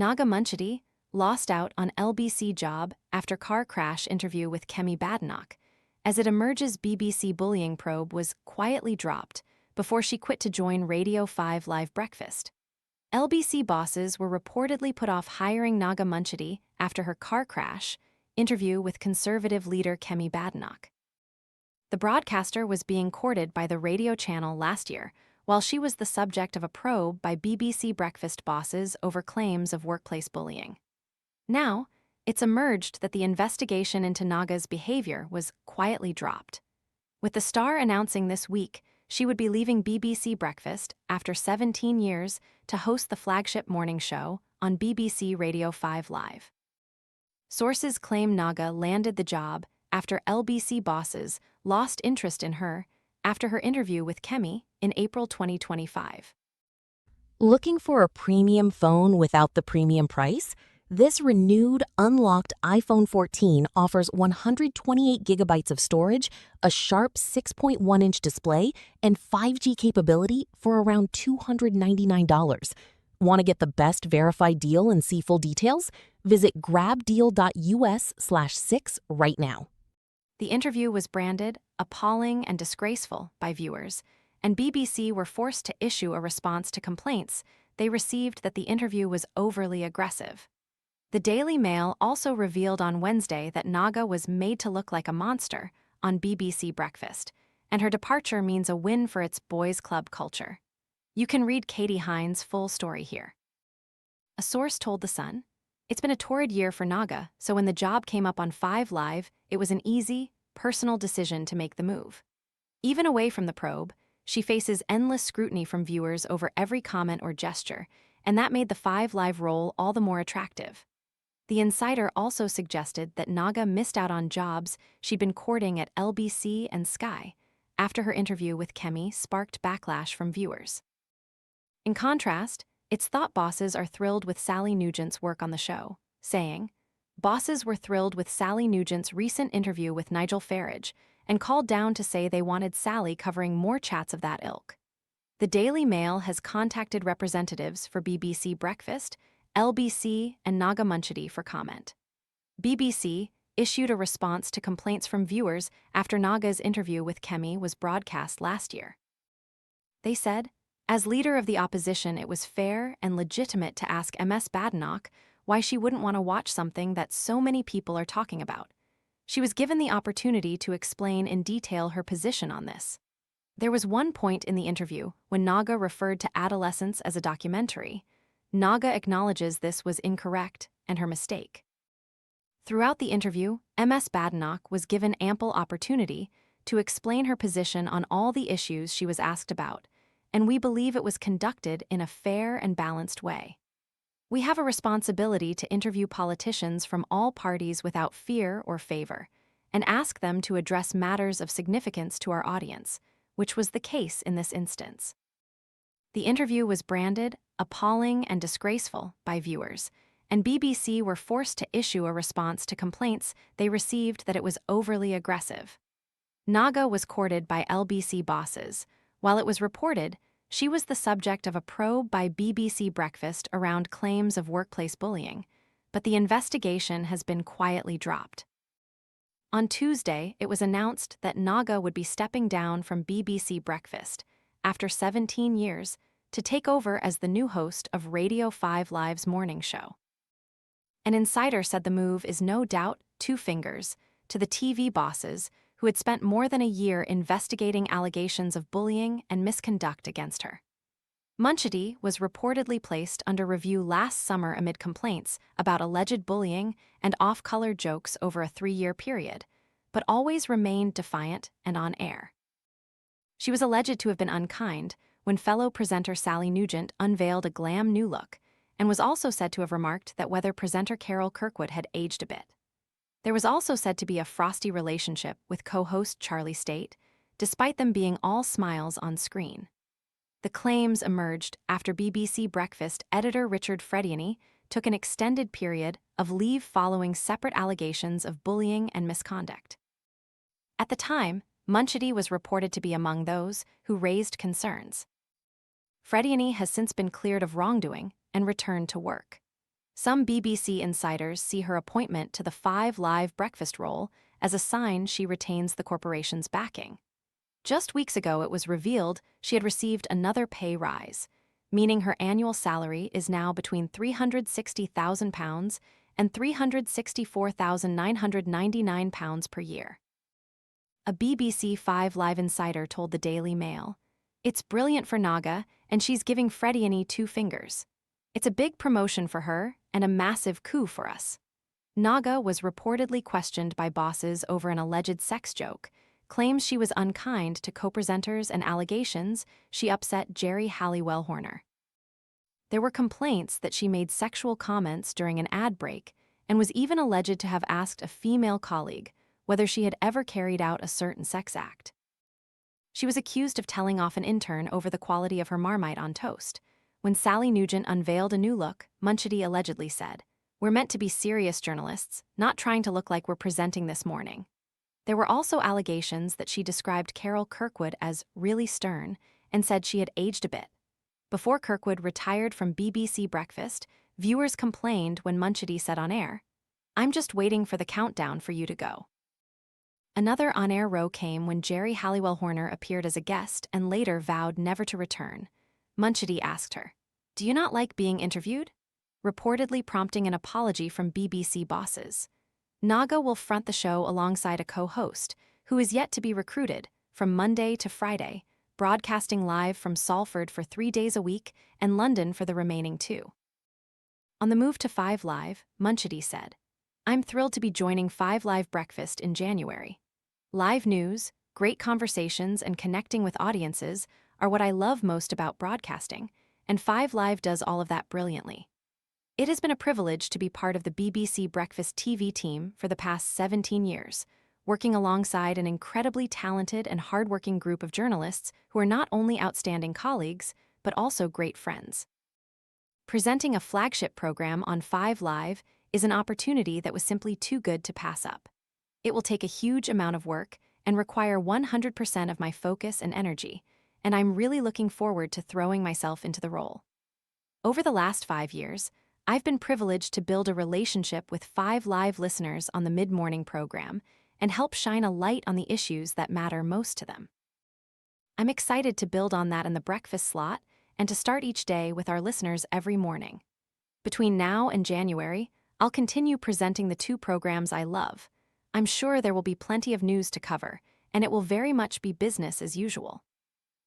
Naga Munchetty lost out on LBC job after car crash interview with Kemi Badenoch. As it emerges, BBC bullying probe was quietly dropped before she quit to join Radio 5 Live Breakfast. LBC bosses were reportedly put off hiring Naga Munchetty after her car crash interview with Conservative Leader Kemi Badenoch. The broadcaster was being courted by the radio channel last year, while she was the subject of a probe by BBC breakfast bosses over claims of workplace bullying. Now, it's emerged that the investigation into Naga's behaviour was quietly dropped, with the star announcing this week she would be leaving BBC Breakfast after 17 years to host the flagship morning show on BBC Radio 5 Live. Sources claim Naga landed the job after LBC bosses lost interest in her after her interview with Kemi in April 2025. Looking for a premium phone without the premium price? This renewed, unlocked iPhone 14 offers 128 gigabytes of storage, a sharp 6.1-inch display, and 5G capability for around $299. Want to get the best verified deal and see full details? Visit grabdeal.us/6 right now. The interview was branded appalling and disgraceful by viewers, and BBC were forced to issue a response to complaints they received that the interview was overly aggressive. The Daily Mail also revealed on Wednesday that Naga was made to look like a monster on BBC Breakfast, and her departure means a win for its boys' club culture. You can read Katie Hines' full story here. A source told The Sun, "It's been a torrid year for Naga, so when the job came up on 5 Live, it was an easy, personal decision to make the move. Even away from the probe, she faces endless scrutiny from viewers over every comment or gesture, and that made the 5 Live role all the more attractive." The insider also suggested that Naga missed out on jobs she'd been courting at LBC and Sky after her interview with Kemi sparked backlash from viewers. In contrast, it's thought bosses are thrilled with Sally Nugent's work on the show, saying, "Bosses were thrilled with Sally Nugent's recent interview with Nigel Farage and called down to say they wanted Sally covering more chats of that ilk." The Daily Mail has contacted representatives for BBC Breakfast, LBC, and Naga Munchetty for comment. BBC issued a response to complaints from viewers after Naga's interview with Kemi was broadcast last year. They said, "As leader of the opposition, it was fair and legitimate to ask Ms. Badenoch why she wouldn't want to watch something that so many people are talking about. She was given the opportunity to explain in detail her position on this." There was one point in the interview when Naga referred to adolescence as a documentary. Naga acknowledges this was incorrect and her mistake. Throughout the interview, Ms. Badenoch was given ample opportunity to explain her position on all the issues she was asked about, and we believe it was conducted in a fair and balanced way. "We have a responsibility to interview politicians from all parties without fear or favor, and ask them to address matters of significance to our audience, which was the case in this instance." The interview was branded appalling and disgraceful by viewers, and BBC were forced to issue a response to complaints they received that it was overly aggressive. Naga was courted by LBC bosses. While it was reported, she was the subject of a probe by BBC Breakfast around claims of workplace bullying, but the investigation has been quietly dropped. On Tuesday, it was announced that Naga would be stepping down from BBC Breakfast after 17 years to take over as the new host of Radio 5 Live's morning show. An insider said the move is no doubt two fingers to the TV bosses who had spent more than a year investigating allegations of bullying and misconduct against her. Munchetty was reportedly placed under review last summer amid complaints about alleged bullying and off-color jokes over a 3-year period, but always remained defiant and on air. She was alleged to have been unkind when fellow presenter Sally Nugent unveiled a glam new look, and was also said to have remarked that whether presenter Carol Kirkwood had aged a bit. There was also said to be a frosty relationship with co-host Charlie State, despite them being all smiles on screen. The claims emerged after BBC Breakfast editor Richard Frediani took an extended period of leave following separate allegations of bullying and misconduct. At the time, Munchetty was reported to be among those who raised concerns. Frediani has since been cleared of wrongdoing and returned to work. Some BBC insiders see her appointment to the 5 Live breakfast role as a sign she retains the corporation's backing. Just weeks ago, it was revealed she had received another pay rise, meaning her annual salary is now between £360,000 and £364,999 per year. A BBC 5 Live insider told the Daily Mail, "It's brilliant for Naga, and she's giving Freddie and E 2 fingers. It's a big promotion for her and a massive coup for us." Naga was reportedly questioned by bosses over an alleged sex joke, claims she was unkind to co-presenters, and allegations she upset Jerry Halliwell Horner. There were complaints that she made sexual comments during an ad break and was even alleged to have asked a female colleague whether she had ever carried out a certain sex act. She was accused of telling off an intern over the quality of her Marmite on toast. When Sally Nugent unveiled a new look, Munchetty allegedly said, "We're meant to be serious journalists, not trying to look like we're presenting this morning." There were also allegations that she described Carol Kirkwood as really stern and said she had aged a bit. Before Kirkwood retired from BBC Breakfast, viewers complained when Munchetty said on air, "I'm just waiting for the countdown for you to go." Another on-air row came when Jerry Halliwell Horner appeared as a guest and later vowed never to return. Munchetty asked her, "Do you not like being interviewed?" reportedly prompting an apology from BBC bosses. Naga will front the show alongside a co-host, who is yet to be recruited, from Monday to Friday, broadcasting live from Salford for 3 days a week and London for the remaining 2. On the move to 5 Live, Munchetty said, "I'm thrilled to be joining 5 Live Breakfast in January. Live news, great conversations, and connecting with audiences are what I love most about broadcasting, and 5 Live does all of that brilliantly. It has been a privilege to be part of the BBC Breakfast TV team for the past 17 years, working alongside an incredibly talented and hardworking group of journalists who are not only outstanding colleagues, but also great friends." Presenting a flagship program on 5 Live is an opportunity that was simply too good to pass up. It will take a huge amount of work and require 100% of my focus and energy, and I'm really looking forward to throwing myself into the role. Over the last 5 years, I've been privileged to build a relationship with 5 Live listeners on the mid-morning program and help shine a light on the issues that matter most to them. I'm excited to build on that in the breakfast slot and to start each day with our listeners every morning. Between now and January, I'll continue presenting the 2 programs I love. I'm sure there will be plenty of news to cover, and it will very much be business as usual.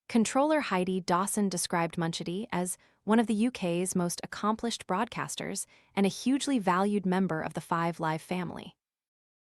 Controller Heidi Dawson described Munchetty as one of the UK's most accomplished broadcasters and a hugely valued member of the 5 Live family.